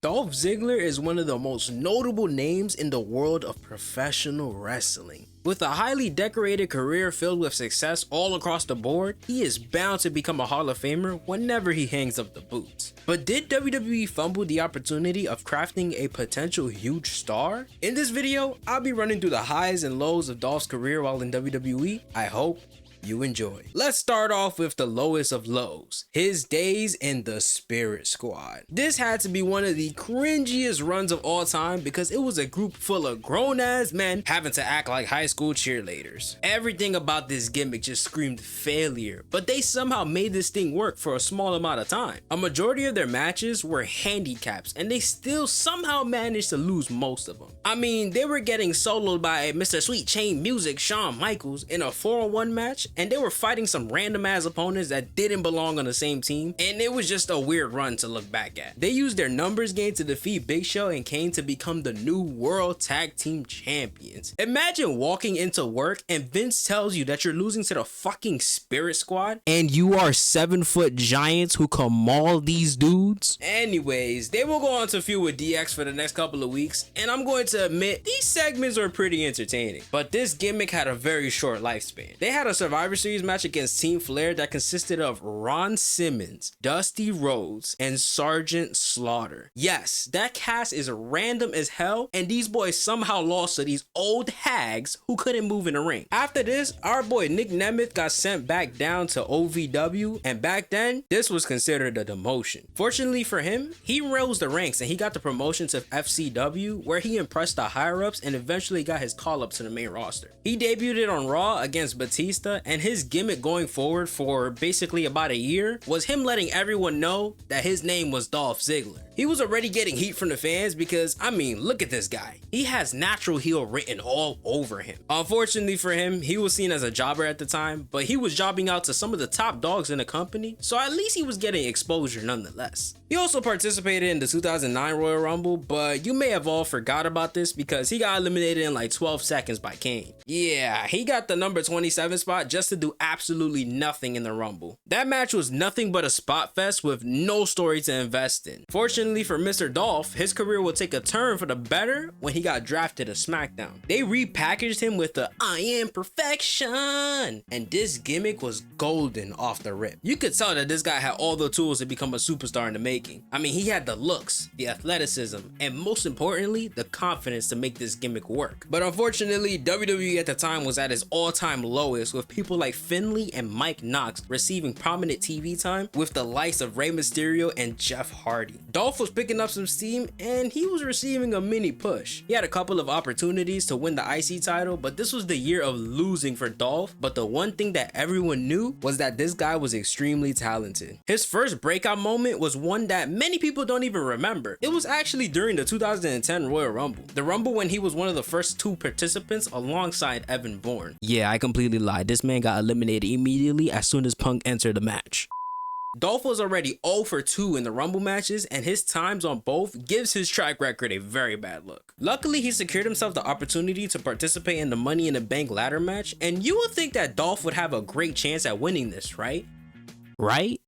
Dolph Ziggler is one of the most notable names in the world of professional wrestling. With a highly decorated career filled with success all across the board, he is bound to become a Hall of Famer whenever he hangs up the boots. But did WWE fumble the opportunity of crafting a potential huge star? In this video, I'll be running through the highs and lows of Dolph's career while in WWE. I hope you enjoy. Let's start off with the lowest of lows, his days in the Spirit Squad. This had to be one of the cringiest runs of all time because it was a group full of grown-ass men having to act like high school cheerleaders. Everything about this gimmick just screamed failure, but they somehow made this thing work for a small amount of time. A majority of their matches were handicaps, and they still somehow managed to lose most of them. I mean, they were getting soloed by Mr. Sweet Chain Music Shawn Michaels in a 4-on-1 match, and they were fighting some random ass opponents that didn't belong on the same team, and it was just a weird run to look back at. They used their numbers game to defeat Big Show and Kane to become the new World Tag Team Champions. Imagine walking into work and Vince tells you that you're losing to the fucking Spirit Squad, and you are 7-foot giants who can maul these dudes. Anyways, they will go on to feud with DX for the next couple of weeks, and I'm going to admit these segments were pretty entertaining, but this gimmick had a very short lifespan. They had a Survivor Series match against Team Flair that consisted of Ron Simmons, Dusty Rhodes, and Sergeant Slaughter. Yes, that cast is random as hell, and these boys somehow lost to these old hags who couldn't move in the ring. After this, our boy Nick Nemeth got sent back down to OVW, and back then, this was considered a demotion. Fortunately for him, he rose the ranks and he got the promotion to FCW, where he impressed the higher-ups and eventually got his call-up to the main roster. He debuted on Raw against Batista, and his gimmick going forward for basically about a year was him letting everyone know that his name was Dolph Ziggler. He was already getting heat from the fans because, I mean, look at this guy. He has natural heel written all over him. Unfortunately for him, he was seen as a jobber at the time, but he was jobbing out to some of the top dogs in the company, so at least he was getting exposure nonetheless. He also participated in the 2009 Royal Rumble, but you may have all forgot about this because he got eliminated in like 12 seconds by Kane. Yeah, he got the number 27 spot just to do absolutely nothing in the Rumble. That match was nothing but a spot fest with no story to invest in. Fortunately for Mr. Dolph, his career will take a turn for the better when he got drafted to SmackDown. They repackaged him with the I am perfection, and this gimmick was golden off the rip. You could tell that this guy had all the tools to become a superstar in the making. I mean, he had the looks, the athleticism, and most importantly, the confidence to make this gimmick work. But unfortunately, WWE at the time was at its all-time lowest, with people like Finlay and Mike Knox receiving prominent TV time with the likes of Rey Mysterio and Jeff Hardy. Dolph was picking up some steam and he was receiving a mini push. He had a couple of opportunities to win the IC title, but this was the year of losing for Dolph. But the one thing that everyone knew was that this guy was extremely talented. His first breakout moment was one that many people don't even remember. It was actually during the 2010 Royal Rumble. The Rumble when he was one of the first 2 participants alongside Evan Bourne. Yeah, I completely lied. This man got eliminated immediately as soon as Punk entered the match. Dolph was already 0 for 2 in the Rumble matches, and his times on both gives his track record a very bad look. Luckily, he secured himself the opportunity to participate in the Money in the Bank ladder match, and you would think that Dolph would have a great chance at winning this, right?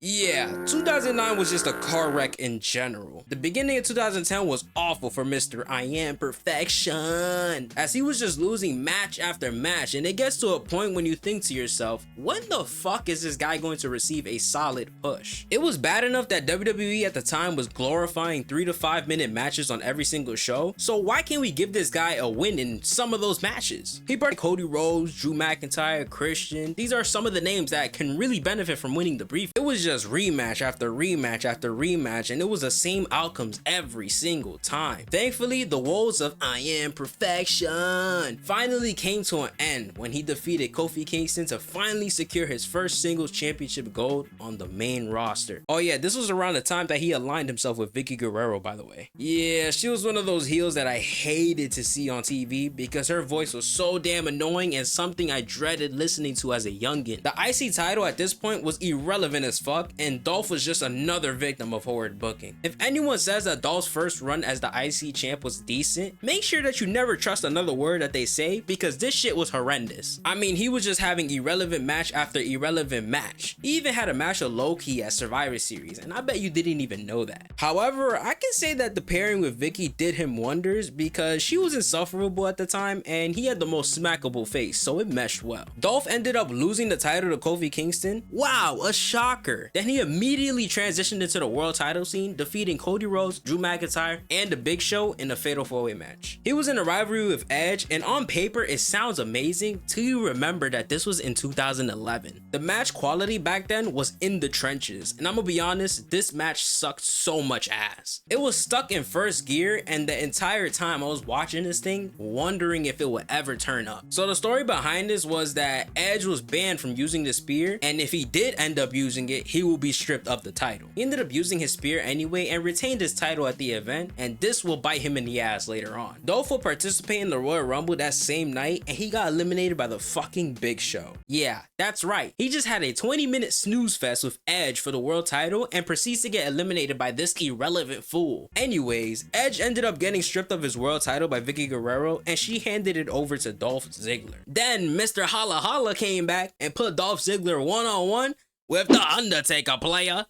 Yeah, 2009 was just a car wreck in general. The beginning of 2010 was awful for Mr. I Am Perfection, as he was just losing match after match, and it gets to a point when you think to yourself, when the fuck is this guy going to receive a solid push? It was bad enough that WWE at the time was glorifying 3 to 5 minute matches on every single show, so why can't we give this guy a win in some of those matches? He brought Cody Rhodes, Drew McIntyre, Christian. These are some of the names that can really benefit from winning the brief. It was just rematch after rematch after rematch, and it was the same outcomes every single time. Thankfully, the woes of I Am Perfection finally came to an end when he defeated Kofi Kingston to finally secure his first singles championship gold on the main roster. Oh yeah, this was around the time that he aligned himself with Vicky Guerrero, by the way. Yeah, she was one of those heels that I hated to see on TV because her voice was so damn annoying and something I dreaded listening to as a youngin. The IC title at this point was irrelevant as fuck, fuck, and Dolph was just another victim of horrid booking. If anyone says that Dolph's first run as the IC champ was decent, make sure that you never trust another word that they say, because this shit was horrendous. I mean, he was just having irrelevant match after irrelevant match. He even had a match of Low-Key at Survivor Series, and I bet you didn't even know that. However, I can say that the pairing with Vicky did him wonders, because she was insufferable at the time and he had the most smackable face, so it meshed well. Dolph ended up losing the title to Kofi Kingston. Wow, a shocker. Then he immediately transitioned into the world title scene, defeating Cody Rhodes, Drew McIntyre, and The Big Show in a fatal 4-way match. He was in a rivalry with Edge, and on paper it sounds amazing till you remember that this was in 2011. The match quality back then was in the trenches, and I'm gonna be honest, this match sucked so much ass. It was stuck in first gear, and the entire time I was watching this thing wondering if it would ever turn up. So the story behind this was that Edge was banned from using the spear, and if he did end up using it, he will be stripped of the title. He ended up using his spear anyway and retained his title at the event, and this will bite him in the ass later on. Dolph will participate in the Royal Rumble that same night, and he got eliminated by the fucking Big Show. Yeah, that's right. He just had a 20-minute snooze fest with Edge for the world title and proceeds to get eliminated by this irrelevant fool. Anyways, Edge ended up getting stripped of his world title by Vicky Guerrero, and she handed it over to Dolph Ziggler. Then Mr. Holla Holla came back and put Dolph Ziggler one-on-one with The Undertaker, player.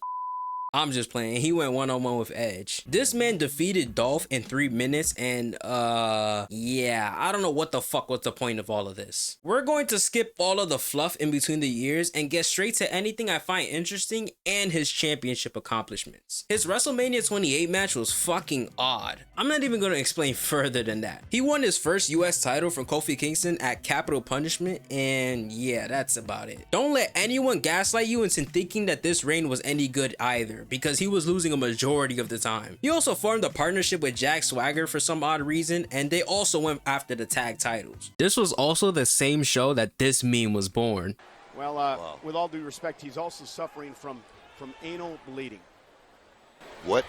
I'm just playing. He went one-on-one with Edge. This man defeated Dolph in 3 minutes, and yeah, I don't know what the fuck was the point of all of this. We're going to skip all of the fluff in between the years and get straight to anything I find interesting and his championship accomplishments. His WrestleMania 28 match was fucking odd. I'm not even going to explain further than that. He won his first US title from Kofi Kingston at Capital Punishment, and yeah, that's about it. Don't let anyone gaslight you into thinking that this reign was any good either, because he was losing a majority of the time. He also formed a partnership with Jack Swagger for some odd reason, and they also went after the tag titles. This was also the same show that this meme was born. Well, wow. With all due respect, he's also suffering from anal bleeding. What?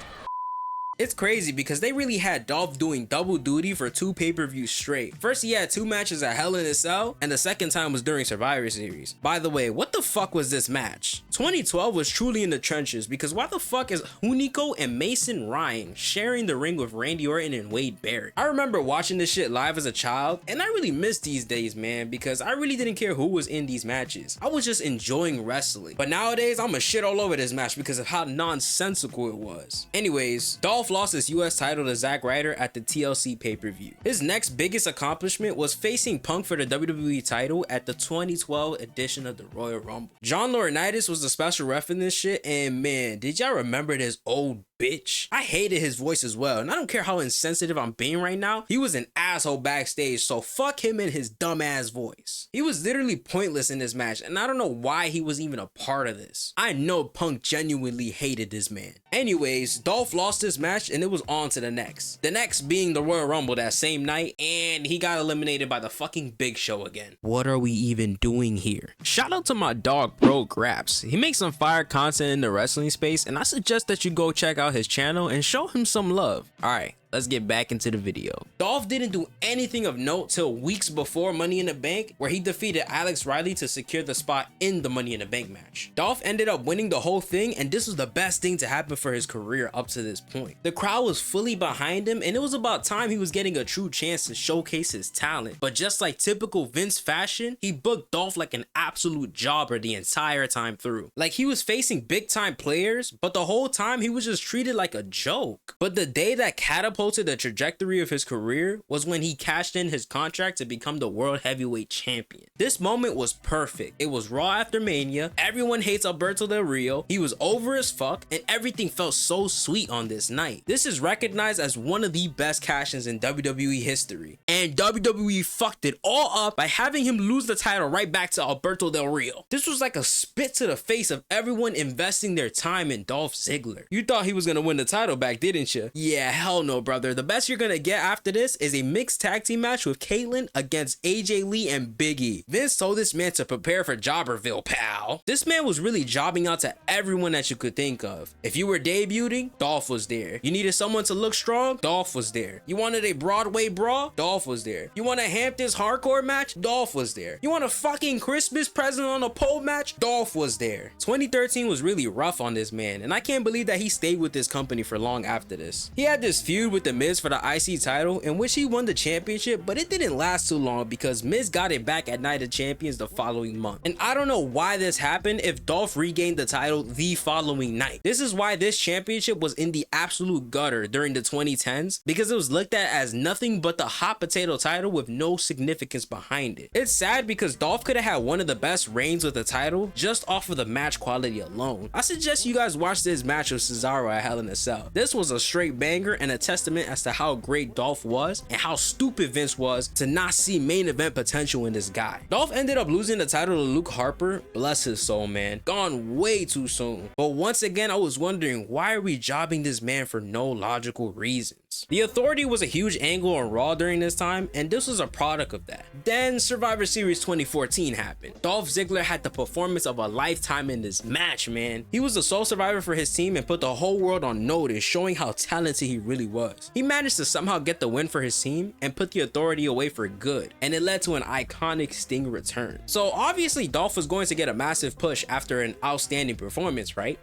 It's crazy because they really had Dolph doing double duty for 2 pay-per-views straight. First, he had 2 matches at Hell in a Cell, and the second time was during Survivor Series. By the way, what the fuck was this match? 2012 was truly in the trenches, because why the fuck is Hunico and Mason Ryan sharing the ring with Randy Orton and Wade Barrett? I remember watching this shit live as a child, and I really miss these days, man, because I really didn't care who was in these matches. I was just enjoying wrestling. But nowadays, I'ma shit all over this match because of how nonsensical it was. Anyways, Dolph lost his US title to Zack Ryder at the TLC pay-per-view. His next biggest accomplishment was facing Punk for the WWE title at the 2012 edition of the Royal Rumble. John Laurinaitis was the special ref in this shit, and man, did y'all remember this old bitch? I hated his voice as well, and I don't care how insensitive I'm being right now. He was an asshole backstage, so fuck him and his dumbass voice. He was literally pointless in this match, and I don't know why he was even a part of this. I know Punk genuinely hated this man. Anyways, Dolph lost this match, and it was on to the next. The next being the Royal Rumble that same night, and he got eliminated by the fucking Big Show again. What are we even doing here? Shout out to my dog Pro Graps. He makes some fire content in the wrestling space, and I suggest that you go check out his channel and show him some love. Alright, let's get back into the video. Dolph didn't do anything of note till weeks before Money in the Bank, where he defeated Alex Riley to secure the spot in the Money in the Bank match. Dolph ended up winning the whole thing, and this was the best thing to happen for his career up to this point. The crowd was fully behind him, and it was about time he was getting a true chance to showcase his talent. But just like typical Vince fashion, he booked Dolph like an absolute jobber the entire time through. Like he was facing big time players, but the whole time he was just treated like a joke. But the day that catapulted the trajectory of his career was when he cashed in his contract to become the World Heavyweight Champion. This moment was perfect. It was Raw after Mania. Everyone hates Alberto Del Rio. He was over as fuck, and everything felt so sweet on this night. This is recognized as one of the best cash-ins in WWE history, and WWE fucked it all up by having him lose the title right back to Alberto Del Rio. This was like a spit to the face of everyone investing their time in Dolph Ziggler. You thought he was gonna win the title back, didn't you? Yeah, hell no, bro. brother, the best you're gonna get after this is a mixed tag team match with Caitlyn against AJ Lee and Big E. Vince told this man to prepare for Jobberville, pal. This man was really jobbing out to everyone that you could think of. If you were debuting, Dolph was there. You needed someone to look strong, Dolph was there. You wanted a Broadway brawl, Dolph was there. You want a Hamptons hardcore match, Dolph was there. You want a fucking Christmas present on a pole match, Dolph was there. 2013 was really rough on this man, and I can't believe that he stayed with this company for long after this. He had this feud with The Miz for the IC title, in which he won the championship, but it didn't last too long because Miz got it back at Night of Champions the following month. And I don't know why this happened if Dolph regained the title the following night. This is why this championship was in the absolute gutter during the 2010s, because it was looked at as nothing but the hot potato title with no significance behind it. It's sad because Dolph could have had one of the best reigns with the title just off of the match quality alone. I suggest you guys watch this match with Cesaro at Hell in a Cell. This was a straight banger and a testament as to how great Dolph was and how stupid Vince was to not see main event potential in this guy. Dolph ended up losing the title to Luke Harper, bless his soul, man, gone way too soon. But once again, I was wondering, why are we jobbing this man for no logical reasons? The Authority was a huge angle on Raw during this time, and this was a product of that. Then Survivor Series 2014 happened. Dolph Ziggler had the performance of a lifetime in this match, man. He was the sole survivor for his team and put the whole world on notice, showing how talented he really was. He managed to somehow get the win for his team and put the Authority away for good, and it led to an iconic Sting return. So obviously Dolph was going to get a massive push after an outstanding performance, right?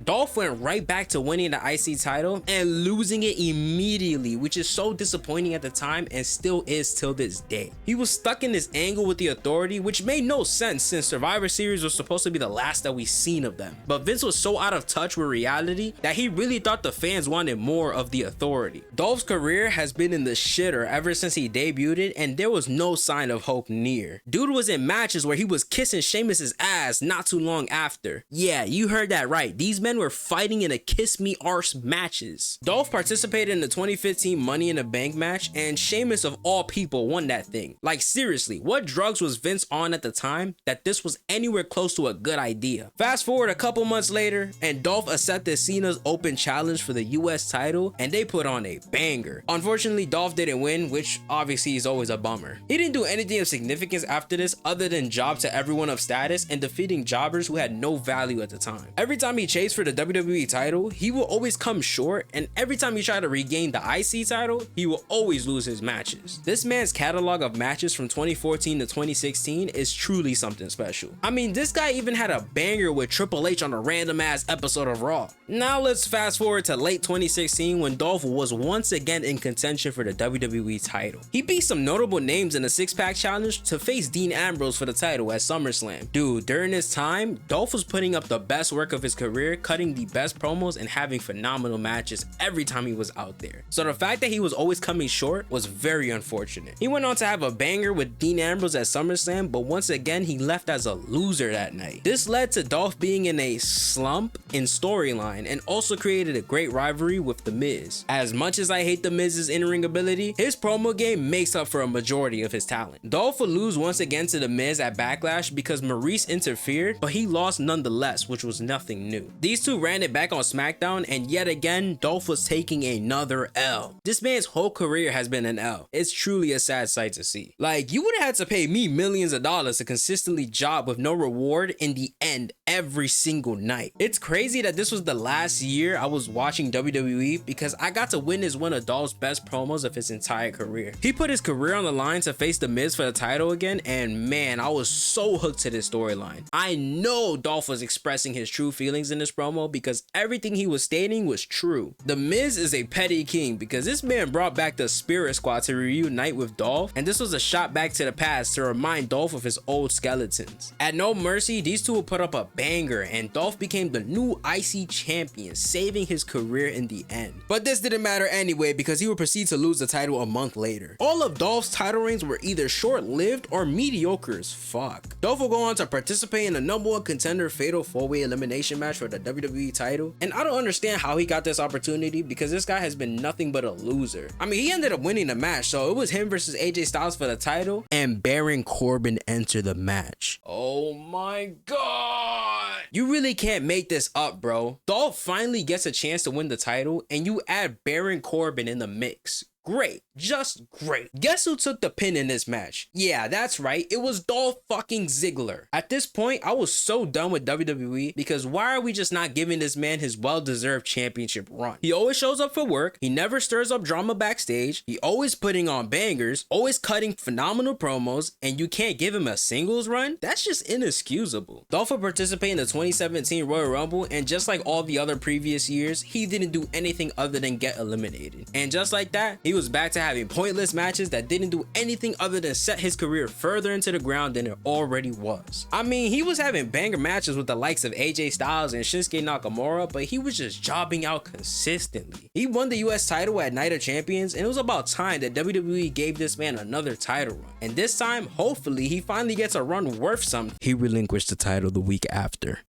Dolph went right back to winning the IC title and losing it immediately, which is so disappointing at the time and still is till this day. He was stuck in this angle with the Authority, which made no sense since Survivor Series was supposed to be the last that we seen of them. But Vince was so out of touch with reality that he really thought the fans wanted more of the Authority. Dolph's career has been in the shitter ever since he debuted, and there was no sign of hope near. Dude was in matches where he was kissing Sheamus's ass not too long after. Yeah, you heard that right. These men were fighting in a kiss me arse matches. Dolph participated in the 2015 Money in the Bank match, and Sheamus of all people won that thing. Like seriously, what drugs was Vince on at the time that this was anywhere close to a good idea? Fast forward a couple months later, and Dolph accepted Cena's open challenge for the US title, and they put on a banger. Unfortunately, Dolph didn't win, which obviously is always a bummer. He didn't do anything of significance after this other than job to everyone of status and defeating jobbers who had no value at the time. Every time he chased for the WWE title, he will always come short, and every time he tried to regain the IC title, he will always lose his matches. This man's catalog of matches from 2014 to 2016 is truly something special. I mean, this guy even had a banger with Triple H on a random ass episode of Raw. Now let's fast forward to late 2016 when Dolph was once again in contention for the WWE title. He beat some notable names in the six-pack challenge to face Dean Ambrose for the title at SummerSlam. Dude, during this time, Dolph was putting up the best work of his career, cutting the best promos and having phenomenal matches every time he was out there. So the fact that he was always coming short was very unfortunate. He went on to have a banger with Dean Ambrose at SummerSlam, but once again he left as a loser that night. This led to Dolph being in a slump in storyline and also created a great rivalry with The Miz. As much as I hate The Miz's in-ring ability, his promo game makes up for a majority of his talent. Dolph would lose once again to The Miz at Backlash because Maurice interfered, but he lost nonetheless, which was nothing new. These two ran it back on SmackDown, and yet again Dolph was taking another L. This man's whole career has been an L. It's truly a sad sight to see. Like, you would have had to pay me millions of dollars to consistently job with no reward in the end every single night. It's crazy that this was the last year I was watching WWE because I got to witness one of Dolph's best promos of his entire career. He put his career on the line to face The Miz for the title again, and man, I was so hooked to this storyline. I know Dolph was expressing his true feelings in this promo because everything he was stating was true. The Miz is a petty king because this man brought back the Spirit Squad to reunite with Dolph, and this was a shot back to the past to remind Dolph of his old skeletons. At No Mercy, these two would put up a banger, and Dolph became the new IC champion, saving his career in the end. But this didn't matter anyway because he would proceed to lose the title a month later. All of Dolph's title reigns were either short-lived or mediocre as fuck. Dolph will go on to participate in the #1 contender fatal 4-way elimination match for the WWE title, and I don't understand how he got this opportunity because this guy has been nothing but a loser. I mean, he ended up winning the match, so it was him versus AJ Styles for the title, and Baron Corbin entered the match. Oh my god! You really can't make this up, bro. Dolph finally gets a chance to win the title, and you add Baron Corbin in the mix. Great, just great. Guess who took the pin in this match? Yeah, that's right, it was Dolph fucking Ziggler. At this point, I was so done with WWE because why are we just not giving this man his well-deserved championship run? He always shows up for work, he never stirs up drama backstage, he always putting on bangers, always cutting phenomenal promos, and you can't give him a singles run? That's just inexcusable. Dolph would participate in the 2017 Royal Rumble, and just like all the other previous years, he didn't do anything other than get eliminated. And just like that, he was back to having pointless matches that didn't do anything other than set his career further into the ground than it already was. I mean, he was having banger matches with the likes of AJ Styles and Shinsuke Nakamura, but he was just jobbing out consistently. He won the US title at Night of Champions, and it was about time that WWE gave this man another title run. And this time, hopefully, he finally gets a run worth something. He relinquished the title the week after.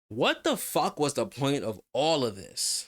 What the fuck was the point of all of this?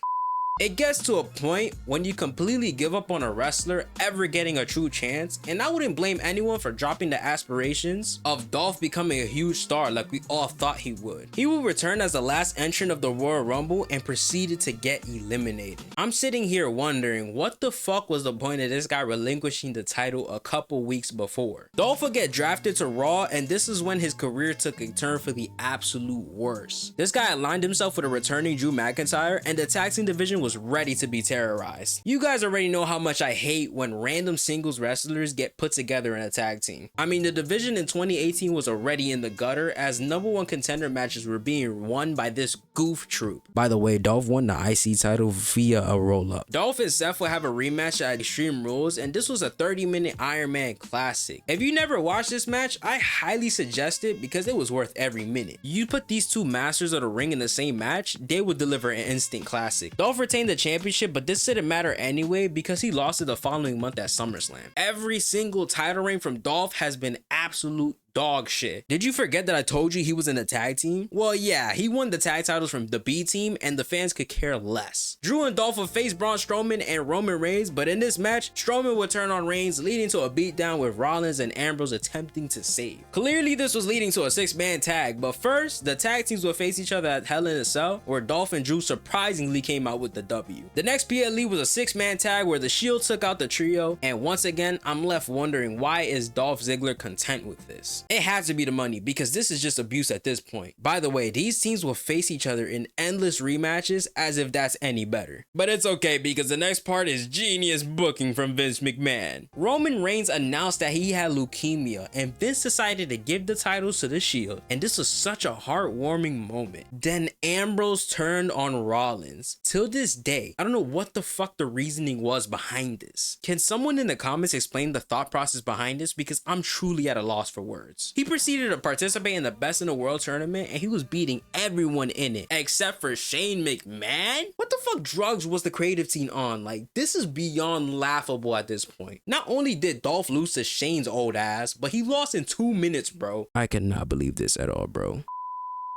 It gets to a point when you completely give up on a wrestler ever getting a true chance, and I wouldn't blame anyone for dropping the aspirations of Dolph becoming a huge star like we all thought he would. He would return as the last entrant of the Royal Rumble and proceeded to get eliminated. I'm sitting here wondering what the fuck was the point of this guy relinquishing the title a couple weeks before. Dolph would get drafted to Raw, and this is when his career took a turn for the absolute worst. This guy aligned himself with a returning Drew McIntyre, and the tag team division was ready to be terrorized. You guys already know how much I hate when random singles wrestlers get put together in a tag team. I mean, the division in 2018 was already in the gutter as #1 contender matches were being won by this goof troop. By the way, Dolph won the IC title via a roll-up. Dolph and Seth will have a rematch at Extreme Rules, and this was a 30-minute Iron Man classic. If you never watched this match, I highly suggest it because it was worth every minute. You put these two masters of the ring in the same match, they would deliver an instant classic. Dolph retained the championship, but this didn't matter anyway because he lost it the following month at SummerSlam. Every single title reign from Dolph has been absolute dog shit. Did you forget that I told you he was in a tag team? Well, yeah, he won the tag titles from the B team and the fans could care less. Drew and Dolph would face Braun Strowman and Roman Reigns, but in this match, Strowman would turn on Reigns, leading to a beatdown with Rollins and Ambrose attempting to save. Clearly, this was leading to a 6-man tag, but first, the tag teams would face each other at Hell in a Cell, where Dolph and Drew surprisingly came out with the W. The next PLE was a 6-man tag where the Shield took out the trio, and once again, I'm left wondering why is Dolph Ziggler content with this? It had to be the money because this is just abuse at this point. By the way, these teams will face each other in endless rematches as if that's any better. But it's okay because the next part is genius booking from Vince McMahon. Roman Reigns announced that he had leukemia and Vince decided to give the titles to the Shield, and this was such a heartwarming moment. Then Ambrose turned on Rollins. Till this day, I don't know what the fuck the reasoning was behind this. Can someone in the comments explain the thought process behind this because I'm truly at a loss for words. He proceeded to participate in the Best in the World tournament and he was beating everyone in it except for Shane McMahon. What the fuck drugs was the creative team on? Like, this is beyond laughable at this point. Not only did Dolph lose to Shane's old ass, but he lost in 2 minutes, bro. I cannot believe this at all, bro.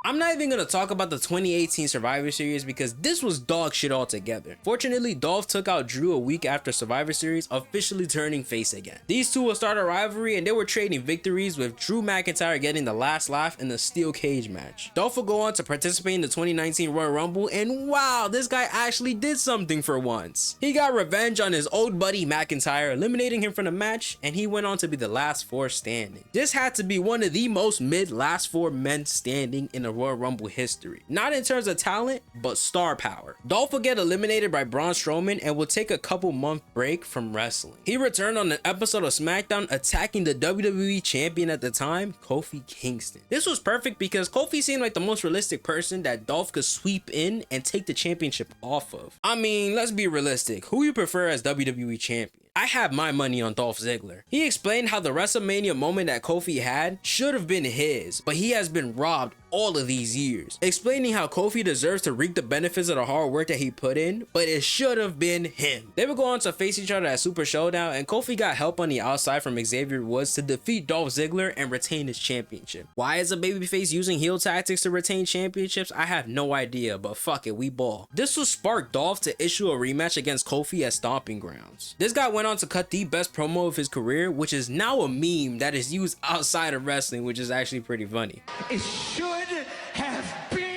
I'm not even gonna talk about the 2018 Survivor Series because this was dog shit altogether. Fortunately, Dolph took out Drew a week after Survivor Series, officially turning face again. These two will start a rivalry and they were trading victories, with Drew McIntyre getting the last laugh in the steel cage match. Dolph will go on to participate in the 2019 Royal Rumble, and wow, this guy actually did something for once. He got revenge on his old buddy McIntyre, eliminating him from the match, and he went on to be the last 4 standing. This had to be one of the most mid last 4 men standing in a Royal Rumble history. Not in terms of talent, but star power. Dolph will get eliminated by Braun Strowman and will take a couple month break from wrestling. He returned on an episode of SmackDown attacking the WWE champion at the time, Kofi Kingston. This was perfect because Kofi seemed like the most realistic person that Dolph could sweep in and take the championship off of. I mean, let's be realistic. Who you prefer as WWE champion? I have my money on Dolph Ziggler. He explained how the WrestleMania moment that Kofi had should have been his, but he has been robbed all of these years, explaining how Kofi deserves to reap the benefits of the hard work that he put in, but it should have been him. They would go on to face each other at Super Showdown, and Kofi got help on the outside from Xavier Woods to defeat Dolph Ziggler and retain his championship. Why is a babyface using heel tactics to retain championships? I have no idea, but fuck it, we ball. This will spark Dolph to issue a rematch against Kofi at Stomping Grounds. This guy went on to cut the best promo of his career, which is now a meme that is used outside of wrestling, which is actually pretty funny. It should have been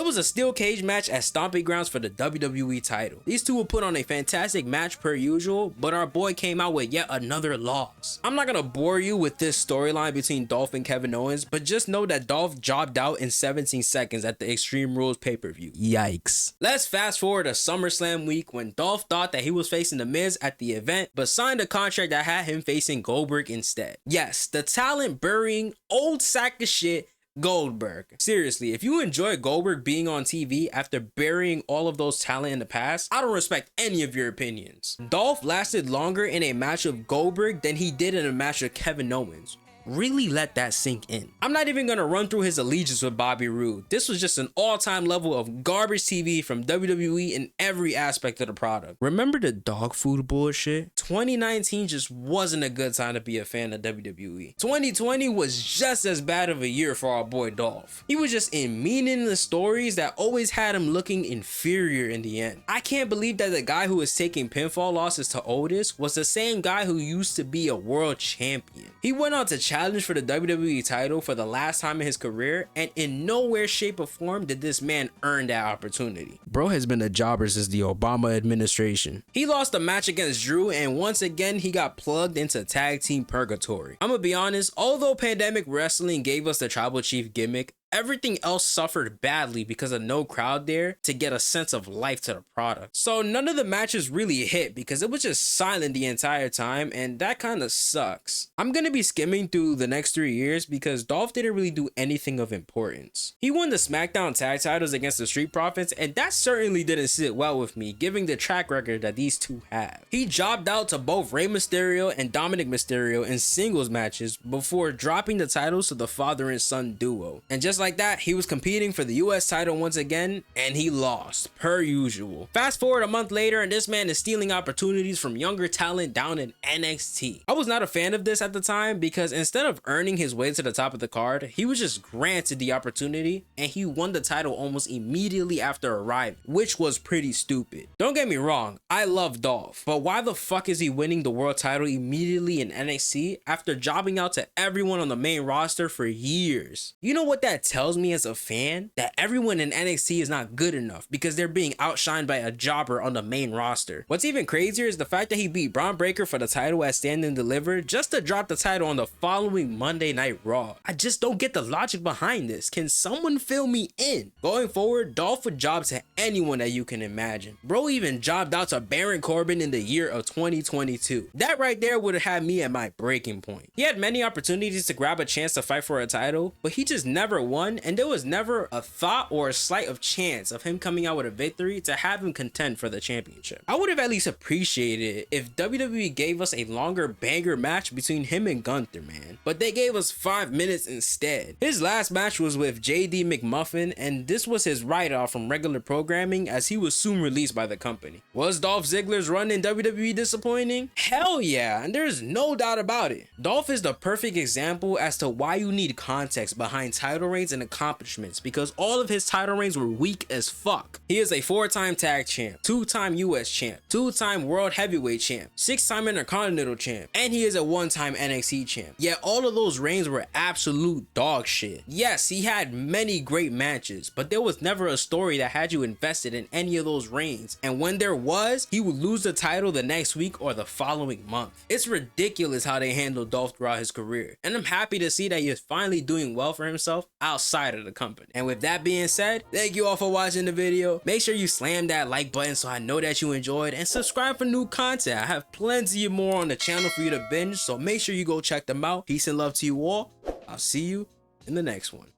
was a steel cage match at Stomping Grounds for the WWE title. These two will put on a fantastic match per usual, but our boy came out with yet another loss. I'm not gonna bore you with this storyline between Dolph and Kevin Owens, but just know that Dolph jobbed out in 17 seconds at the Extreme Rules pay-per-view. Yikes. Let's fast forward to SummerSlam week when Dolph thought that he was facing The Miz at the event, but signed a contract that had him facing Goldberg instead. Yes, the talent burying old sack of shit Goldberg. Seriously, if you enjoy Goldberg being on TV after burying all of those talent in the past, I don't respect any of your opinions. Dolph lasted longer in a match of Goldberg than he did in a match of Kevin Owens. Really let that sink in. I'm not even gonna run through his allegiance with Bobby Roode. This was just an all-time level of garbage TV from WWE in every aspect of the product. Remember the dog food bullshit? 2019 just wasn't a good time to be a fan of WWE. 2020 was just as bad of a year for our boy Dolph. He was just in meaningless stories that always had him looking inferior in the end. I can't believe that the guy who was taking pinfall losses to Otis was the same guy who used to be a world champion. He went on to challenge for the WWE title for the last time in his career, and in no way, shape, or form did this man earn that opportunity. Bro has been a jobber since the Obama administration. He lost a match against Drew, and once again he got plugged into tag team purgatory. I'm gonna be honest, although Pandemic Wrestling gave us the Tribal Chief gimmick, everything else suffered badly because of no crowd there to get a sense of life to the product. So none of the matches really hit because it was just silent the entire time, and that kind of sucks. I'm gonna be skimming through the next 3 years because Dolph didn't really do anything of importance. He won the SmackDown tag titles against the Street Profits, and that certainly didn't sit well with me given the track record that these two have. He jobbed out to both Rey Mysterio and Dominic Mysterio in singles matches before dropping the titles to the father and son duo. And just like that, he was competing for the US title once again, and he lost, per usual. Fast forward a month later, and this man is stealing opportunities from younger talent down in NXT. I was not a fan of this at the time because instead of earning his way to the top of the card, he was just granted the opportunity, and he won the title almost immediately after arriving, which was pretty stupid. Don't get me wrong, I love Dolph, but why the fuck is he winning the world title immediately in NXT after jobbing out to everyone on the main roster for years? You know what that tells me as a fan? That everyone in NXT is not good enough because they're being outshined by a jobber on the main roster. What's even crazier is the fact that he beat Braun Breaker for the title at Stand and Deliver just to drop the title on the following Monday Night Raw. I just don't get the logic behind this. Can someone fill me in? Going forward, Dolph would job to anyone that you can imagine. Bro even jobbed out to Baron Corbin in the year of 2022. That right there would have had me at my breaking point. He had many opportunities to grab a chance to fight for a title, but he just never won, and there was never a thought or a slight of chance of him coming out with a victory to have him contend for the championship. I would have at least appreciated it if WWE gave us a longer banger match between him and Gunther, man, but they gave us 5 minutes instead. His last match was with JD McMuffin, and this was his write-off from regular programming as he was soon released by the company. Was Dolph Ziggler's run in WWE disappointing? Hell yeah, and there's no doubt about it. Dolph is the perfect example as to why you need context behind title reigns and accomplishments, because all of his title reigns were weak as fuck. He is a 4-time tag champ, 2-time US champ, 2-time world heavyweight champ, 6-time intercontinental champ, and he is a 1-time NXT champ. Yet all of those reigns were absolute dog shit. Yes, he had many great matches, but there was never a story that had you invested in any of those reigns, and when there was, he would lose the title the next week or the following month. It's ridiculous how they handled Dolph throughout his career, and I'm happy to see that he is finally doing well for himself outside of the company. And with that being said, thank you all for watching the video. Make sure you slam that like button so I know that you enjoyed, and subscribe for new content. I have plenty more on the channel for you to binge, so make sure you go check them out. Peace and love to you all. I'll see you in the next one.